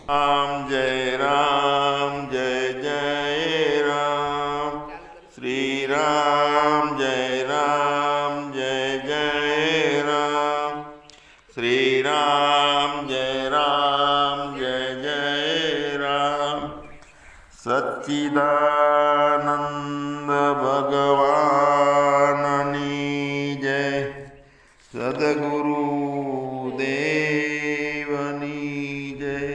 जय राम जय जय राम श्री राम जय जय राम श्री राम जय जय राम सच्चिदानंद भगवाननी जय सद्गुरु देवनी जय।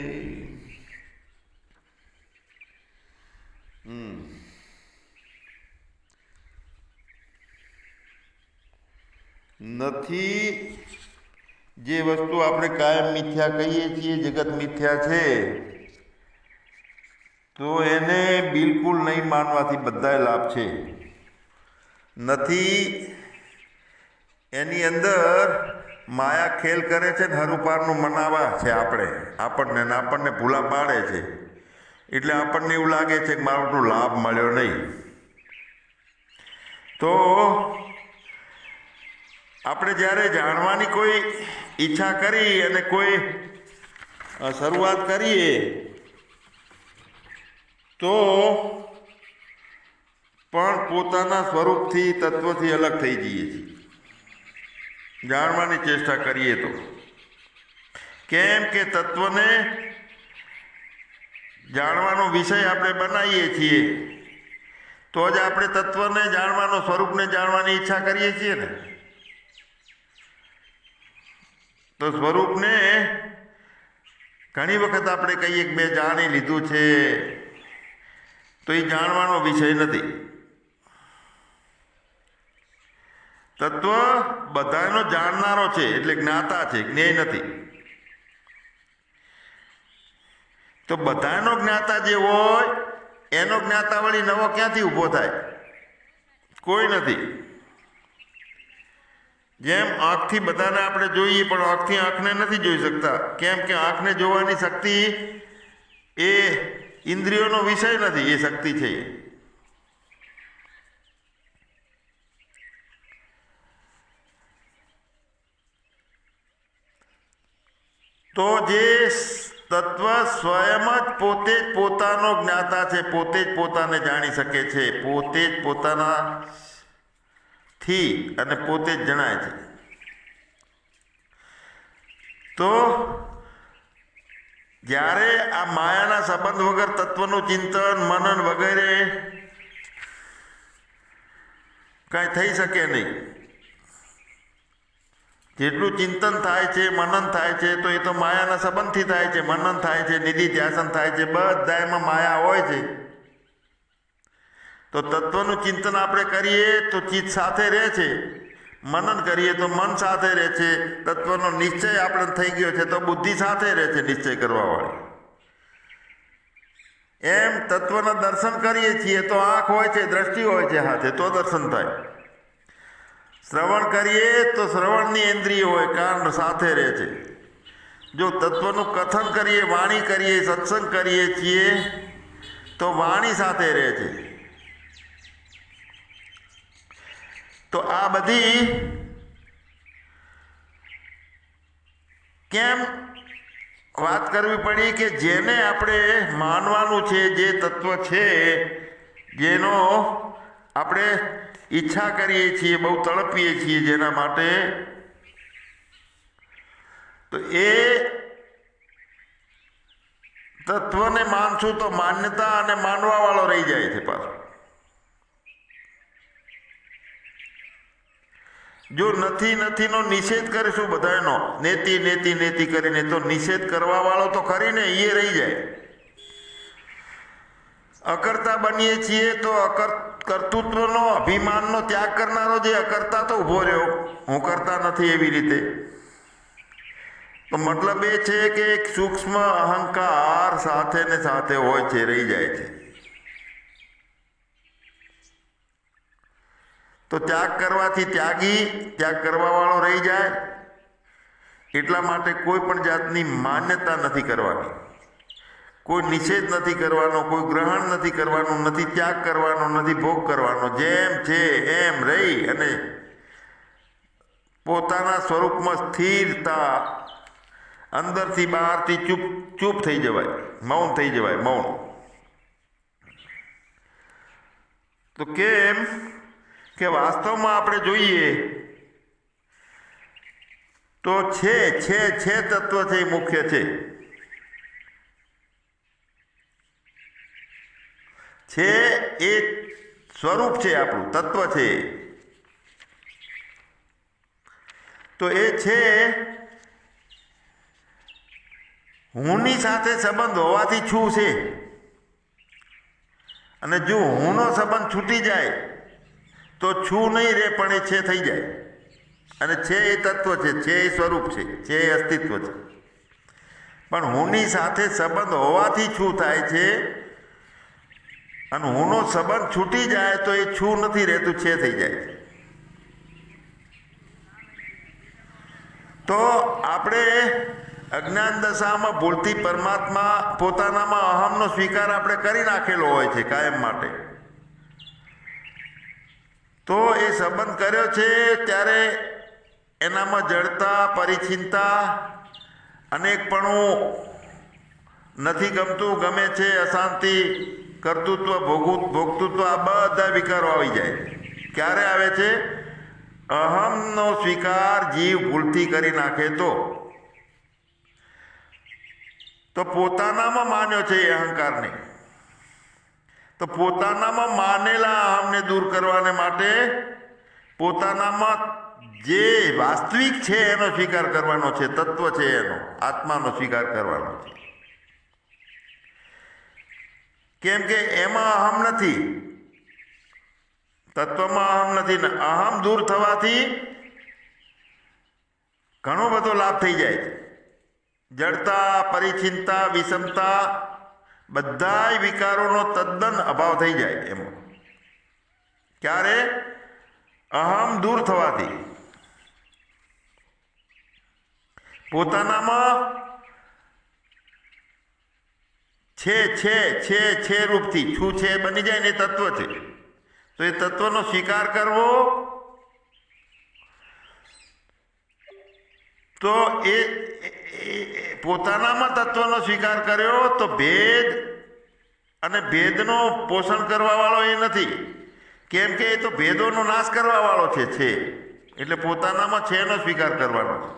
નથી જે વસ્તુ આપણે કાયમ મિથ્યા કહીએ છીએ, જગત મિથ્યા છે, તો એને બિલકુલ નહીં માનવાથી બધાય લાભ છે. નથી એની અંદર માયા ખેલ કરે છે ને હરુપારનું મનાવા છે આપણને ભૂલા પાડે છે. એટલે આપણને એવું લાગે છે કે મારો લાભ મળ્યો નહીં. તો આપણે જ્યારે જાણવાની કોઈ ઈચ્છા કરી અને કોઈ શરૂઆત કરીએ તો પણ પોતાના સ્વરૂપથી તત્વથી અલગ થઈ જઈએ છીએ. જાણવાની ચેષ્ટા કરીએ તો કેમ કે તત્વને જાણવાનો વિષય આપણે બનાવીએ છીએ તો જ આપણે તત્વને જાણવાનો, સ્વરૂપને જાણવાની ઈચ્છા કરીએ છીએ ને. તો સ્વરૂપને ઘણી વખત આપણે કહીએ કે મેં જાણી લીધું છે, તો એ જાણવાનો વિષય નથી. તત્વ બધાનો જાણનારો છે, એટલે જ્ઞાતા છે, જ્ઞેય નથી. તો બધાનો જ્ઞાતા જે હોય એનો જ્ઞાતા વળી નવો ક્યાંથી ઊભો થાય? કોઈ નથી. જેમ આંખથી બધાને આપણે જોઈએ પણ આંખથી આંખને નથી જોઈ શકતા. કેમ કે આંખને જોવાની શક્તિ એ ઇન્દ્રિયોનો વિષય નથી, એ શક્તિ છે. તો જે તત્વ સ્વયં જ પોતે જ પોતાનો જ્ઞાતા છે, પોતે જ પોતાને જાણી શકે છે, પોતે જ પોતાનાથી અને પોતે જ જણાય છે. તો જ્યારે આ માયાના સંબંધ વગર તત્વનું ચિંતન મનન વગેરે કાંઈ થઈ શકે નહીં. જેટલું ચિંતન થાય છે, મનન થાય છે, તો એ તો માયાના સંબંધથી થાય છે. મનન થાય છે, નિધિ ધ્યાસન થાય છે, બધા એમાં માયા હોય છે. તો તત્વનું ચિંતન આપણે કરીએ તો ચિત્ત સાથે રહે છે, મનન કરીએ તો મન સાથે રહે છે, તત્વનો નિશ્ચય આપણે થઈ ગયો છે તો બુદ્ધિ સાથે રહે છે, નિશ્ચય કરવાવાળી. એમ તત્વના દર્શન કરીએ છીએ તો આંખ હોય છે, દ્રષ્ટિ હોય છે હાથે, તો દર્શન થાય. શ્રવણ કરીએ તો શ્રવણની ઇન્દ્રિય હોય, કાન સાથે રહે છે. જો તત્વનું કથન કરીએ, વાણી કરીએ, સત્સંગ કરીએ છીએ તો વાણી સાથે રહે છે. તો આ બધી કેમ વાત કરવી પડી કે જેને આપણે માનવાનું છે, જે તત્વ છે, જેનો આપણે ઈચ્છા કરીએ છીએ, બહુ તડપીએ છીએ જેના માટે, તો એ તત્વને માનશું તો માન્યતા અને માનવા વાળો રહી જાય છે પાછો. જો નથીનો નિષેધ કરીશું બધાનો, નેતિ કરીને, તો નિષેધ કરવા વાળો તો ખરીને એ રહી જાય. અકર્તા બનીએ છીએ તો કર્તૃત્વનો, અભિમાનનો ત્યાગ કરનારો જે અકર્તા તો ઊભો રહ્યો, હું કરતા નથી એવી રીતે. તો મતલબ એ છે કે એક સૂક્ષ્મ અહંકાર સાથે ને સાથે હોય છે, રહી જાય છે. તો ત્યાગ કરવાથી ત્યાગ કરવા વાળો રહી જાય. એટલા માટે કોઈ પણ જાતની માન્યતા નથી કરવાની, કોઈ નિષેધ નથી કરવાનો, કોઈ ગ્રહણ નથી કરવાનું, નથી ત્યાગ કરવાનો, નથી ભોગ કરવાનો. જેમ છે એમ રહી અને પોતાના સ્વરૂપમાં સ્થિરતા અંદરથી બહારથી ચૂપ થઈ જવાય, મૌન થઈ જવાય, મૌન. તો કેમ કે વાસ્તવમાં આપણે જોઈએ તો છે તત્વ છે એ મુખ્ય છે એ સ્વરૂપ છે, આપણું તત્વ છે. તો એ છે હુંની સાથે સંબંધ હોવાથી છું છે, અને જો હુંનો સંબંધ છૂટી જાય તો છું નહીં રહે, પણ એ છે થઈ જાય. અને છે એ તત્વ છે એ સ્વરૂપ છે એ અસ્તિત્વ છે. પણ હુંની સાથે સંબંધ હોવાથી છું થાય છે, અને હુંનો સંબંધ છૂટી જાય તો એ છું નથી રહેતું, છે થઈ જાય છે. તો આપણે અજ્ઞાન દશામાં ભૂલથી પરમાત્મા પોતાનામાં અહમનો સ્વીકાર આપણે કરી નાખેલો હોય છે કાયમ માટે. તો એ સંબંધ કર્યો છે ત્યારે એનામાં જડતા, પરિચિંતા, અનેકપણું, નથી ગમતું, ગમે છે, અશાંતિ, કર્તૃત્વ, ભોગતૃત્વ, આ બધા વિકારો આવી જાય. ક્યારે આવે છે? અહમનો સ્વીકાર જીવ ભૂલથી કરી નાખે તો પોતાનામાં માન્યો છે એ અહંકારને. તો પોતાનામાં માનેલા અહમને દૂર કરવાને માટે પોતાનામાં જે વાસ્તવિક છે એનો સ્વીકાર કરવાનો છે, તત્વ છે એનો, આત્માનો સ્વીકાર કરવાનો છે. કેમ કે એમાં અહમ નથી, તત્વમાં અહમ નથી ને અહમ દૂર થવાથી ઘણો બધો લાભ થઈ જાય છે. જડતા, પરિચિંતા, વિષમતા, બધાય વિકારોનો તદ્દન અભાવ થઈ જાય એમાં. ક્યારે? અહમ દૂર થવાથી. પોતાનામાં છે રૂપથી છું છે બની જાય ને એ તત્વ છે. તો એ તત્વનો સ્વીકાર કરવો, તો એ પોતાનામાં તત્વનો સ્વીકાર કર્યો તો ભેદ અને ભેદનો પોષણ કરવા વાળો એ નથી. કેમ કે એ તો ભેદોનો નાશ કરવા વાળો છે. એટલે પોતાનામાં છે નો સ્વીકાર કરવાનો છે.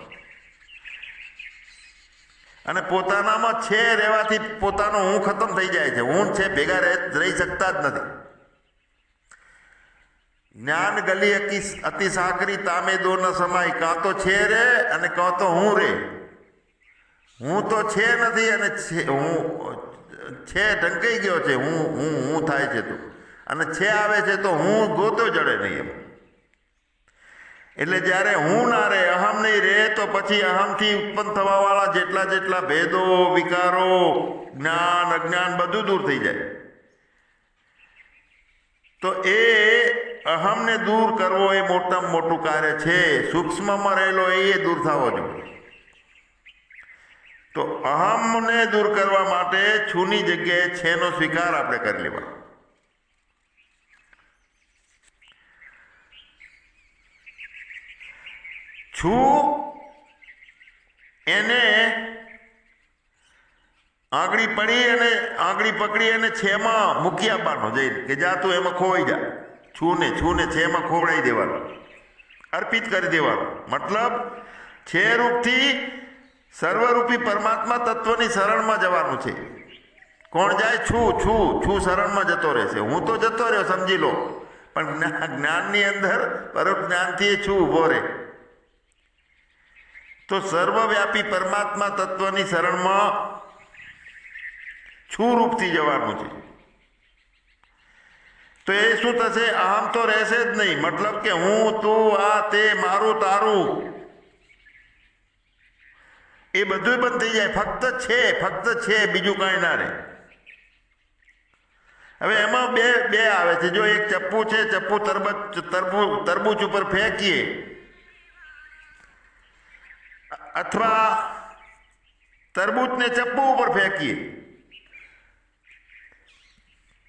અને પોતાનામાં છે રહેવાથી પોતાનો હું ખતમ થઈ જાય છે. હું છે ભેગા રહી શકતા જ નથી. જ્ઞાન ગલી અતિ સાકરી તામે દો ન સમાય. કાં તો છે રે અને કાં તો હું રે. હું તો છે નથી અને હું છે ઢંકાઈ ગયો છે. હું થાય છે તો, અને છે આવે છે તો હું ગોતો જડે નહીં એમ. એટલે જ્યારે હું ના રહે, અહમ નહીં રહે, તો પછી અહમથી ઉત્પન્ન થવા વાળા જેટલા ભેદો, વિકારો, જ્ઞાન, અજ્ઞાન બધું દૂર થઈ જાય. તો એ અહમને દૂર કરવો એ મોટામાં મોટું કાર્ય છે. સૂક્ષ્મમાં રહેલો એ દૂર થવો જોઈએ. તો અહમને દૂર કરવા માટે છુની જગ્યાએ છેનો સ્વીકાર આપણે કરી લેવાનો. છું એને આંગળી પકડી અને છેમાં મૂકી આપવાનો જઈને કે જા તું એમાં ખોવાઈ જા. છૂને છેમાં ખોવડાવી દેવાનો, અર્પિત કરી દેવાનો. મતલબ છે રૂપથી સર્વરૂપી પરમાત્મા તત્વની શરણમાં જવાનું છે. કોણ જાય? છું શરણમાં જતો રહેશે. હું તો જતો રહ્યો સમજી લો, પણ જ્ઞાનની અંદર પરમ જ્ઞાનથી એ છું ઉભો રહે. તો સર્વવ્યાપી પરમાત્મા તત્વની શરણમાં છું રૂપથી જવાનું છે. તો એ શું થશે? અહમ તો રહેશે જ નહીં. મતલબ કે હું, તું, આ, તે, મારું, તારું એ બધું બંધ થઈ જાય. ફક્ત છે, બીજું કાંઈ ના રહે. હવે એમાં બે આવે છે. જો એક ચપ્પુ છે, ચપ્પુ તરબૂચ ઉપર ફેંકીએ અથવા તરબૂચને ચપ્પુ ઉપર ફેંકીએ.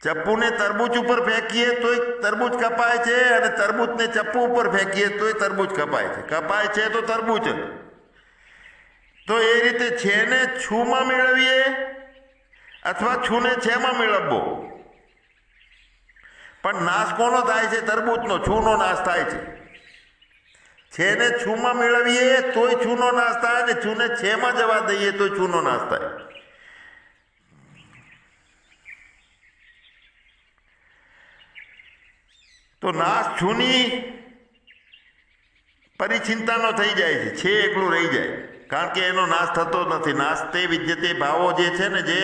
ચપ્પુને તરબૂચ ઉપર ફેંકીએ તોય તરબૂચ કપાય છે, અને તરબૂચને ચપ્પુ ઉપર ફેંકીએ તોય તરબૂચ કપાય છે. કપાય છે તો તરબૂચ જ. તો એ રીતે છેને છુમાં મેળવીએ અથવા છુને છેમાં મેળવવો. પણ નાશ કોનો થાય છે? તરબૂચનો, છુનો નાશ થાય છે. છેને છુમાં મેળવીએ તોય છુનો નાશ થાય, ને છુને છેમાં જવા દઈએ તો છુનો નાશ થાય. તો નાશ છુની પરિચિંતાનો થઈ જાય છે એકલું રહી જાય, કારણ કે એનો નાશ થતો નથી. નાશ તે વિદ્યતે ભાવો જે છે ને, જે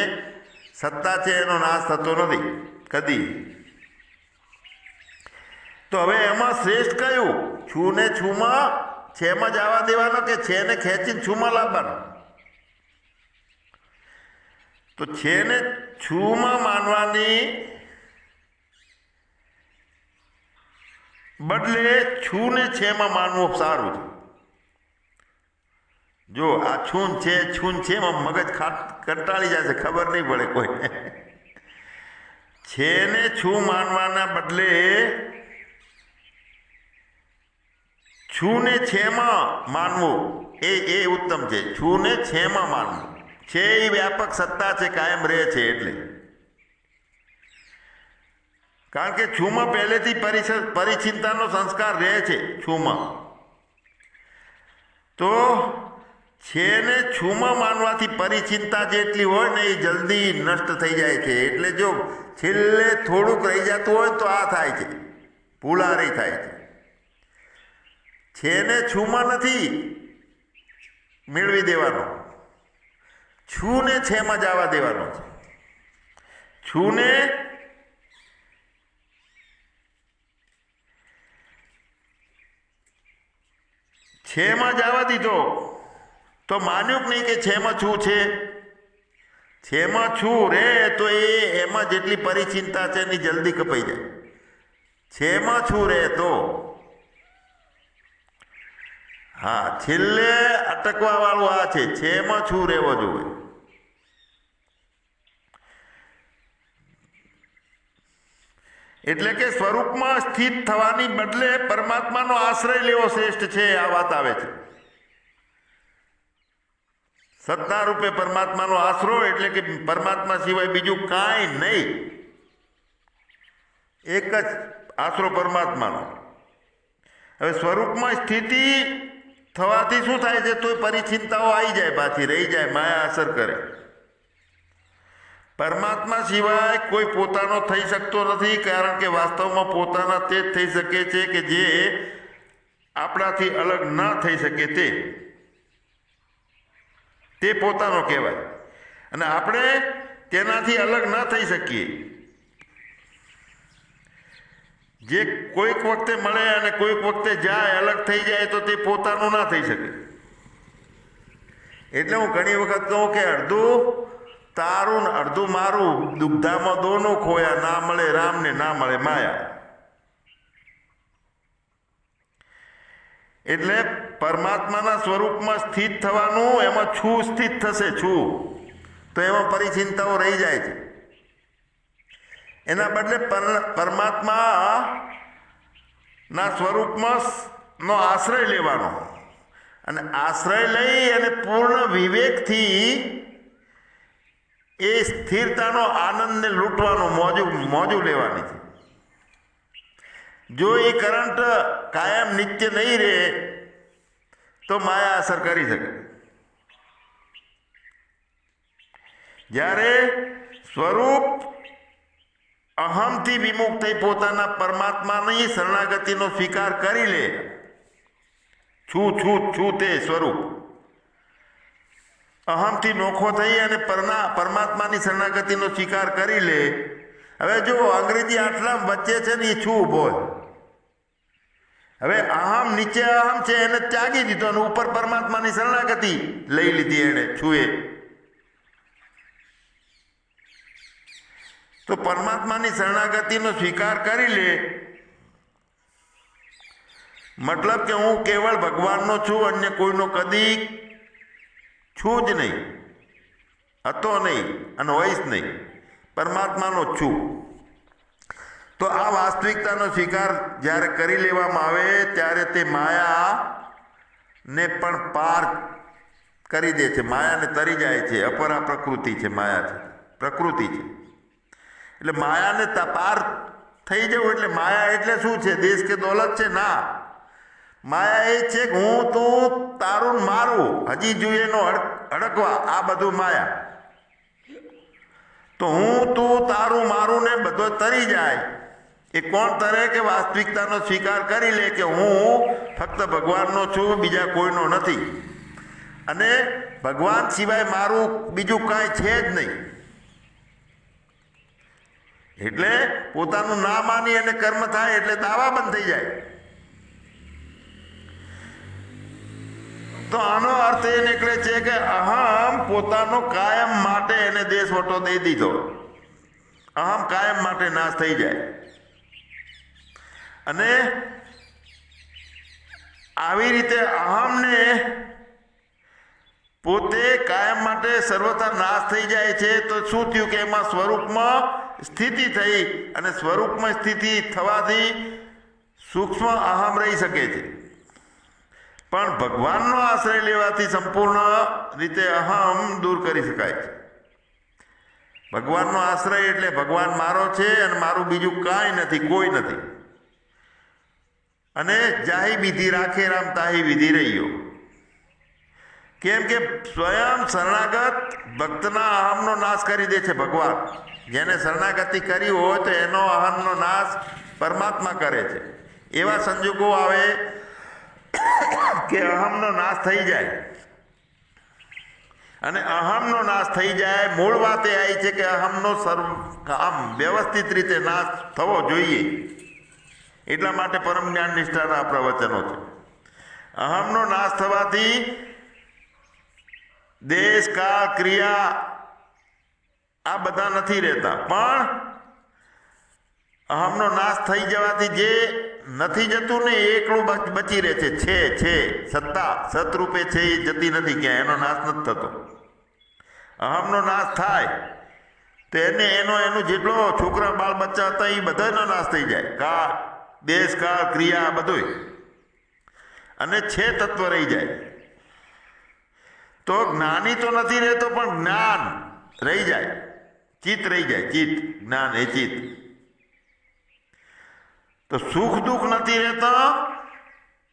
સત્તા છે એનો નાશ થતો નથી કદી. તો હવે એમાં શ્રેષ્ઠ કયું? છુને છુમાં છેમાં જવા દેવાનો કે છેને ખેંચીને છુમાં લાવવાનો? તો છેને છુમાં માનવાની બદલે છુને છેમાં માનવું સારું છે. જો આ છૂન છે એમાં મગજ કંટાળી જશે, ખબર નહીં પડે કોઈ. છેને છું માનવાના બદલે છુને છેમાં માનવું એ ઉત્તમ છે. છુને છેમાં માનવું છે એ વ્યાપક સત્તા છે, કાયમ રહે છે. એટલે કારણ કે છુમાં પહેલેથી પરિચિંતાનો સંસ્કાર રહે છે છુમાં. તો છેને છુમાં માનવાથી પરિચિંતા જેટલી હોય ને એ જલ્દી નષ્ટ થઈ જાય છે. એટલે જો છેલ્લે થોડુંક રહી જતું હોય તો આ થાય છે, ભૂલારી થાય છે. છેને છુમાં નથી મેળવી દેવાનો, છુને છેમાં જવા દેવાનો છે. છુને છેમાં જવા દીધો તો માન્યું નહીં કે છેમાં છું છે. છેમાં છું રે તો એમાં જેટલી પરિચિંતા છે એની જલ્દી કપાઈ જાય. છેમાં છું રે તો હા, છેલ્લે અટકવા વાળું આ છે. છેમાં છું રહેવો જોઈએ. એટલે કે સ્વરૂપમાં સ્થિત થવાની બદલે પરમાત્માનો આશ્રય લેવો શ્રેષ્ઠ છે. આ વાત આવે છે. સત્તા રૂપે પરમાત્માનો આશરો, એટલે કે પરમાત્મા સિવાય બીજું કાંઈ નહીં, એક જ આશરો પરમાત્માનો. હવે સ્વરૂપમાં સ્થિતિ થવાથી શું થાય છે? તો પરિચિંતાઓ આવી જાય, પાછી રહી જાય, માયા અસર કરે. પરમાત્મા સિવાય કોઈ પોતાનો થઈ શકતો નથી, કારણ કે વાસ્તવમાં પોતાના તે જ થઈ શકે છે કે જે આપણાથી અલગ ના થઈ શકે તે પોતાનો કહેવાય. અને આપણે તેનાથી અલગ ના થઈ શકીએ. જે કોઈક વખતે મળે અને કોઈક વખતે જાય, અલગ થઈ જાય તો તે પોતાનું ના થઈ શકે. એટલે હું ઘણી વખત કહું કે અડધું તારું ને અડધું મારું, દુગ્ધામાં દોનો ખોયા, ના મળે રામ ને ના મળે માયા. એટલે પરમાત્માના સ્વરૂપમાં સ્થિત થવાનું, એમાં છું સ્થિત થશે. છું તો એમાં પરિચિંતાઓ રહી જાય છે. એના બદલે પરમાત્મા ના સ્વરૂપમાં નો આશ્રય લેવાનો, અને આશ્રય લઈ અને પૂર્ણ વિવેકથી એ સ્થિરતાનો આનંદને લૂંટવાનો, મોજું લેવાની છે. જો એ કરંટ કાયમ નિત્ય નહીં રહે તો માયા અસર કરી શકે. જ્યારે સ્વરૂપ અહમથી વિમુખ થઈ પોતાના પરમાત્માની શરણાગતિનો સ્વીકાર કરી લે, છું તે સ્વરૂપ અહમથી નોખો થઈ અને પરમાત્માની શરણાગતિનો સ્વીકાર કરી લે. હવે જો અંગ્રેજી આટલા વચ્ચે છે ને, એ છું ઉભો. હવે અહમ નીચે અહમ છે એને ત્યાગી દીધો અને ઉપર પરમાત્માની શરણાગતિ લઈ લીધી એને છુએ. તો પરમાત્માની શરણાગતિનો સ્વીકાર કરી લે, મતલબ કે હું કેવળ ભગવાનનો છું, અન્ય કોઈનો કદી છું જ નહીં, હતો નહીં અને હોઈશ નહીં, પરમાત્માનો જ છું. તો આ વાસ્તવિકતાનો સ્વીકાર જ્યારે કરી લેવામાં આવે ત્યારે તે માયા ને પણ પાર કરી દે છે, માયાને તરી જાય છે. અપરા પ્રકૃતિ છે, માયા છે, પ્રકૃતિ છે. એટલે માયાને પાર થઈ જવું એટલે માયા એટલે શું છે? દેશ કે દોલત છે? ના, માયા એ છે કે હું તું તારું મારું હજી જોઈએ નો અડકવા, આ બધું માયા. તો હું તું તારું મારું ને બધો તરી જાય. એ કોણ તરે? કે વાસ્તવિકતાનો સ્વીકાર કરી લે કે હું ફક્ત ભગવાનનો છું, બીજા કોઈનો નથી, અને ભગવાન સિવાય મારું બીજું કાંઈ છે જ નહીં. એટલે પોતાનું ના માની અને કર્મ થાય એટલે દાવા બંધ થઈ જાય. તો આનો અર્થ એ નીકળે છે કે અહમ પોતાનો કાયમ માટે એને દેશવટો દઈ દીધો. અહમ કાયમ માટે નાશ થઈ જાય. અને આવી રીતે અહમને પોતે કાયમ માટે સર્વથા નાશ થઈ જાય છે. તો શું થયું કે એમાં સ્વરૂપમાં સ્થિતિ થઈ, અને સ્વરૂપમાં સ્થિતિ થવાથી સૂક્ષ્મ અહમ રહી શકે છે. પણ ભગવાનનો આશ્રય લેવાથી સંપૂર્ણ રીતે અહમ દૂર કરી શકાય છે. ભગવાનનો આશ્રય એટલે ભગવાન મારો છે અને મારું બીજું કાંઈ નથી, કોઈ નથી. અને જાહી વિધિ રાખે રામ તાહી વિધિ રહ્યો. કેમ કે સ્વયં શરણાગત ભક્તના અહમનો નાશ કરી દે છે ભગવાન. જેને શરણાગતિ કરી હોય તો એનો અહમનો નાશ પરમાત્મા કરે છે. એવા સંજોગો આવે કે અહમનો નાશ થઈ જાય. અને અહમનો નાશ થઈ જાય, મૂળ વાત એ આવી છે કે અહમનો આમ વ્યવસ્થિત રીતે નાશ થવો જોઈએ. એટલા માટે પરમ જ્ઞાન નિષ્ઠાના આ પ્રવચનો છે. અહમનો નાશ થવાથી દેશ, કાળ, ક્રિયા આ બધા નથી રહેતા. પણ અહમનો નાશ થઈ જવાથી જે નથી જતું ને એકલું બચી રહે છે. સત્તા સતરૂપે છે એ જતી નથી ક્યાંય, એનો નાશ નથી થતો. અહમનો નાશ થાય તો એનું જેટલો છોકરા બાળ બચ્ચા હતા એ બધાનો નાશ થઈ જાય. દેશ, કાળ, ક્રિયા બધું, અને છે તત્વ રહી જાય. તો જ્ઞાની તો નથી રહેતો, પણ જ્ઞાન રહી જાય, ચિત્ત રહી જાય. ચિત્ત, જ્ઞાન એ ચિત્ત. તો સુખ દુઃખ નથી રહેતો,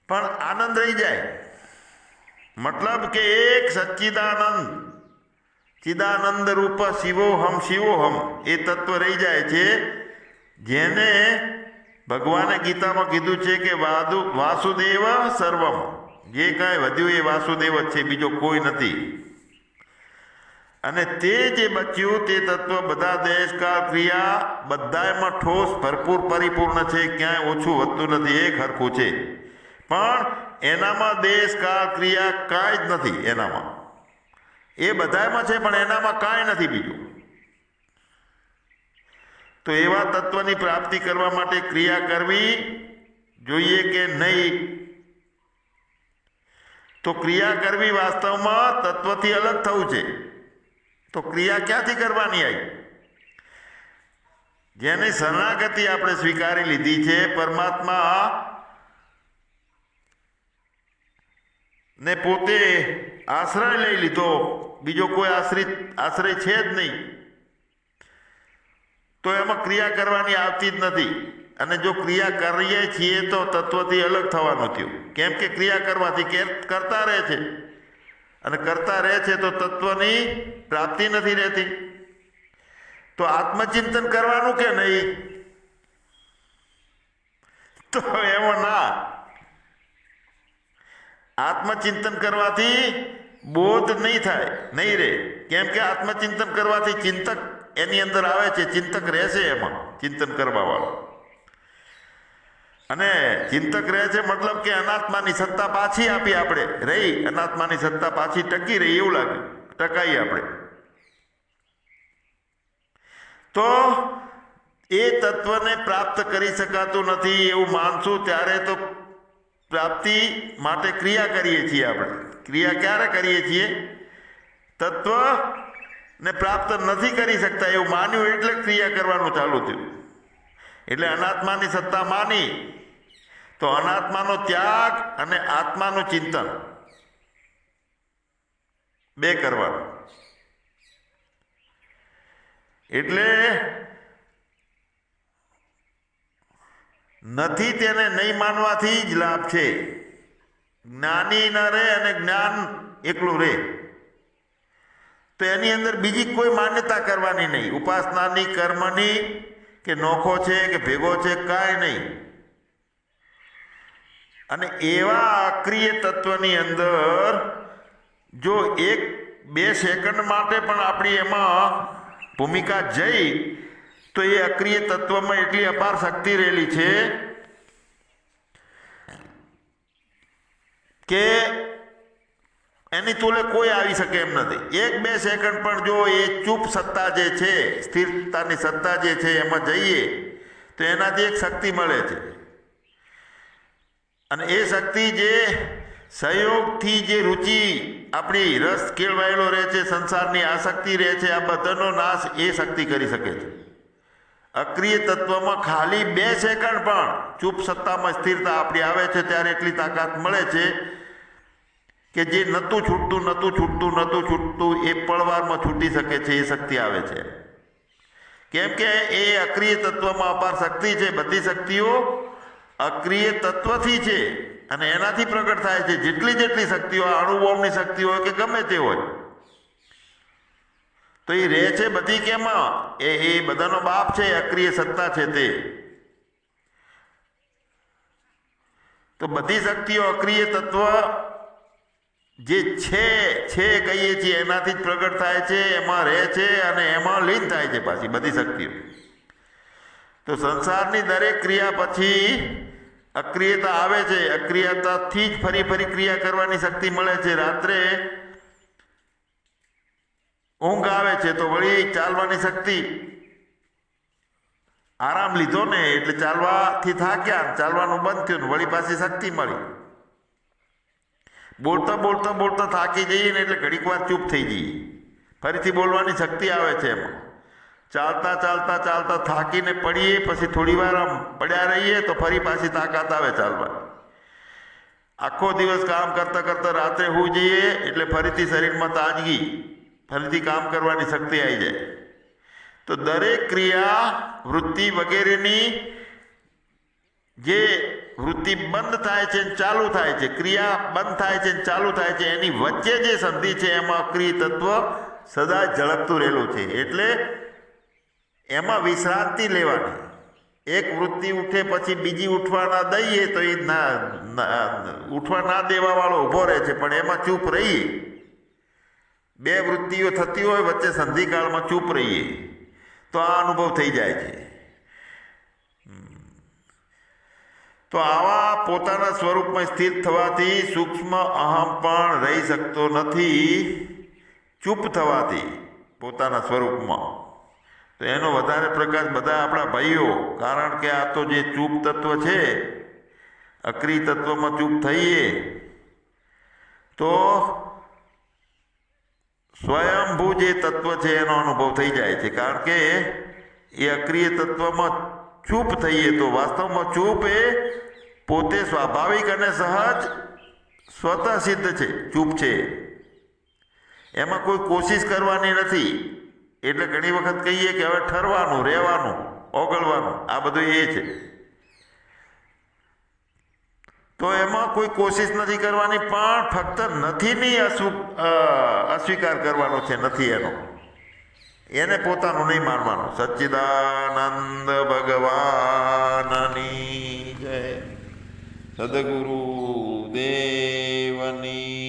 પણ આનંદ રહી જાય. મતલબ કે એક સચ્ચિદાનંદ, ચિદાનંદ રૂપ શિવોહમ શિવોહમ એ તત્વ રહી જાય છે. જેને ભગવાને ગીતામાં કીધું છે કે વાસુદેવ સર્વમ, જે કાંઈ વધ્યું એ વાસુદેવ જ છે, બીજો કોઈ નથી. અને તે જે બચ્યું તે તત્વ બધા દેશ, કાળ, ક્રિયા બધામાં ઠોસ ભરપૂર પરિપૂર્ણ છે. ક્યાંય ઓછું વધતું નથી, એક હરખું છે. પણ એનામાં દેશ, કાળ, ક્રિયા કાંઈ જ નથી. એનામાં એ બધામાં છે, પણ એનામાં કાંઈ નથી બીજું. તો એવા તત્વની પ્રાપ્તિ કરવા માટે ક્રિયા કરવી જોઈએ કે નહીં? તો ક્રિયા કરવી વાસ્તવમાં તત્વથી અલગ થવું છે. તો ક્રિયા ક્યાંથી કરવાની આવી? જેની શરણાગતિ આપણે સ્વીકારી લીધી છે, પરમાત્મા ને પોતે આશ્રય લઈ લીધો, બીજો કોઈ આશ્રય છે જ નહીં. તો એમાં ક્રિયા કરવાની આવતી જ નથી. અને જો ક્રિયા કરીએ છીએ તો તત્વથી અલગ થવાનું થયું. કેમ કે ક્રિયા કરવાથી કરતા રહે છે, અને કરતા રહે છે તો તત્વની પ્રાપ્તિ નથી રહેતી. તો આત્મચિંતન કરવાનું કે નહીં? તો એમાં ના. આત્મચિંતન કરવાથી બોધ નહીં થાય, નહીં રહે. કેમ કે આત્મચિંતન કરવાથી ચિંતક એની અંદર આવે છે, ચિંતક રહેશે એમાં, ચિંતન કરવા વાળો. અને ચિંતક રહે છે મતલબ કે અનાત્માની સત્તા પાછી આપી આપણે રહી, અનાત્માની સત્તા પાછી ટકી રહી એવું લાગે, ટકાઈ આપણે. તો એ તત્વને પ્રાપ્ત કરી શકાતું નથી એવું માનશું ત્યારે તો પ્રાપ્તિ માટે ક્રિયા કરીએ છીએ આપણે. ક્રિયા ક્યારે કરીએ છીએ? તત્વને પ્રાપ્ત નથી કરી શકતા એવું માન્યું એટલે ક્રિયા કરવાનું ચાલુ થયું. એટલે અનાત્માની સત્તા માની તો અનાત્માનો ત્યાગ અને આત્માનું ચિંતન, બે કરવાનું. એટલે નથી તેને નહીં માનવાથી જ લાભ છે. જ્ઞાની ન રહે અને જ્ઞાન એકલું રહે તો એની અંદર બીજી કોઈ માન્યતા કરવાની નહીં. ઉપાસનાની, કર્મની કે નોખો છે કે ભેગો છે, કાંઈ નહીં. અને એવા અક્રિય તત્વની અંદર જો 1-2 સેકન્ડ માટે પણ આપણી એમાં ભૂમિકા જઈ તો એ અક્રિય તત્વમાં એટલી અપાર શક્તિ રહેલી છે કે એની તોલે કોઈ આવી શકે એમ નથી. 1-2 સેકન્ડ પણ જો એ ચૂપ સત્તા જે છે, સ્થિરતાની સત્તા જે છે એમાં જઈએ તો એનાથી એક શક્તિ મળે છે. અને એ શક્તિ જે સહયોગથી જે રુચિ આપણી રસ કેળવાયેલો રહે છે, સંસારની આસક્તિ રહે છે, આ બધાનો નાશ એ શક્તિ કરી શકે છે. અક્રિય તત્વમાં ખાલી 2 સેકન્ડ પણ ચૂપ સત્તામાં સ્થિરતા આપણી આવે છે ત્યારે એટલી તાકાત મળે છે કે જે નહોતું છૂટતું એ પળવારમાં છૂટી શકે છે. એ શક્તિ આવે છે કેમ કે એ અક્રિય તત્વમાં અપાર શક્તિ છે. બધી શક્તિઓ અક્રિય તત્વથી છે અને એનાથી પ્રગટ થાય છે. જેટલી શક્તિઓ, અણુબોમ્બની શક્તિ હોય કે ગમે તે હોય, તો એ રહે છે બધી કેમાં? એ બધાનો બાપ છે, અક્રિય સત્તા છે તે. તો બધી શક્તિઓ અક્રિય તત્વ જે છે કહીએ છીએ એનાથી જ પ્રગટ થાય છે, એમાં રહે છે અને એમાં લીન થાય છે પાછી બધી શક્તિઓ. તો સંસારની દરેક ક્રિયા પછી અક્રિયતા આવે છે. અક્રિયતાથી જ ફરી ક્રિયા કરવાની શક્તિ મળે છે. રાત્રે ઊંઘ આવે છે તો વળી ચાલવાની શક્તિ, આરામ લીધો ને એટલે ચાલવાથી થાક્યા, ચાલવાનું બંધ થયું, વળી પાછી શક્તિ મળી. બોલતા થાકી જઈએ ને એટલે ઘડીક વાર ચૂપ થઈ જઈએ, ફરીથી બોલવાની શક્તિ આવે છે એમાં. ચાલતા થાકીને પડીએ, પછી થોડી વાર આમ પડ્યા રહીએ તો ફરી પાછી તાકાત આવે ચાલવાની. આખો દિવસ કામ કરતા રાત્રે સૂઈ જઈએ એટલે ફરીથી શરીરમાં તાજગી, ફરીથી કામ કરવાની શક્તિ આવી જાય. તો દરેક ક્રિયા, વૃત્તિ વગેરેની જે વૃત્તિ બંધ થાય છે ને ચાલુ થાય છે, ક્રિયા બંધ થાય છે ને ચાલુ થાય છે, એની વચ્ચે જે સંધિ છે એમાં અક્રિય તત્વ સદા ઝળકતું રહેલું છે. એટલે એમાં વિશ્રાંતિ લેવાની. એક વૃત્તિ ઉઠે પછી બીજી ઉઠવા ના દઈએ તો એ ઉઠવા ના દેવા વાળો ઊભો રહે છે, પણ એમાં ચૂપ રહીએ. 2 વૃત્તિઓ થતી હોય વચ્ચે સંધિકાળમાં ચૂપ રહીએ તો આ અનુભવ થઈ જાય છે. તો આવા પોતાના સ્વરૂપમાં સ્થિર થવાથી સૂક્ષ્મ અહમ પણ રહી શકતો નથી. ચૂપ થવાથી પોતાના સ્વરૂપમાં તો એનો વધારે પ્રકાશ બધા આપણા ભાઈઓ, કારણ કે આ તો જે ચૂપ તત્વ છે, અક્રિય તત્વમાં ચૂપ થઈએ તો સ્વયંભૂ જે તત્વ છે એનો અનુભવ થઈ જાય છે. કારણ કે એ અક્રિય તત્વમાં ચૂપ થઈએ તો વાસ્તવમાં ચૂપ એ પોતે સ્વાભાવિક અને સહજ સ્વતઃ સિદ્ધ છે. ચૂપ છે એમાં કોઈ કોશિશ કરવાની નથી. એટલે ઘણી વખત કહીએ કે હવે ઠરવાનું, રહેવાનું, ઓગળવાનું, આ બધું એ છે. તો એમાં કોઈ કોશિશ નથી કરવાની, પણ ફક્ત નથીની અસ્વીકાર કરવાનો છે. નથી એને પોતાનું નહીં માનવાનું. સચ્ચિદાનંદ ભગવાનની જય. સદગુરુ દેવની